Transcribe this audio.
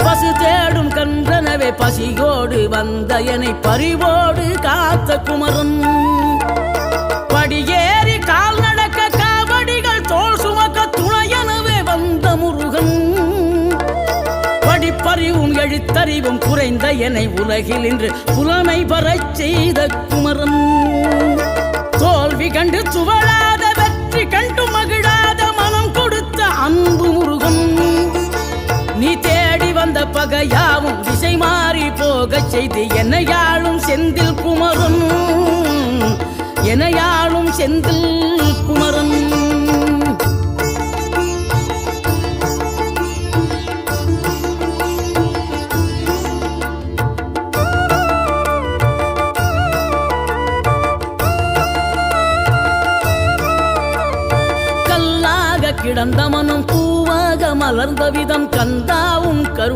பசு தேடும் கன்றனவே பசியோடு வந்த என்னை பறிவோடு காத்த குமரன் படியேறி கால் நடக்க காவடிகள் தோல் சுமக்க துணையனவே வந்த முருகன் படிப்பறிவும் எழுத்தறிவும் குறைந்த என்னை உலகில் இன்று புலமை பெறச் செய்த குமரன் தோல்வி கண்டு துவளாத வெற்றி கண்டு மகிழாத மனம் கொடுத்த அன்பு முருகன் நீ தேடி வந்த பகையாவும் திசை மாறி போகச் செய்து என்னையாளும் செந்தில் குமரன் என்னையாளும் செந்தில் குமரன் கிடந்த மனம் பூவாக மலர்ந்த விதம் கந்தாவும் கரு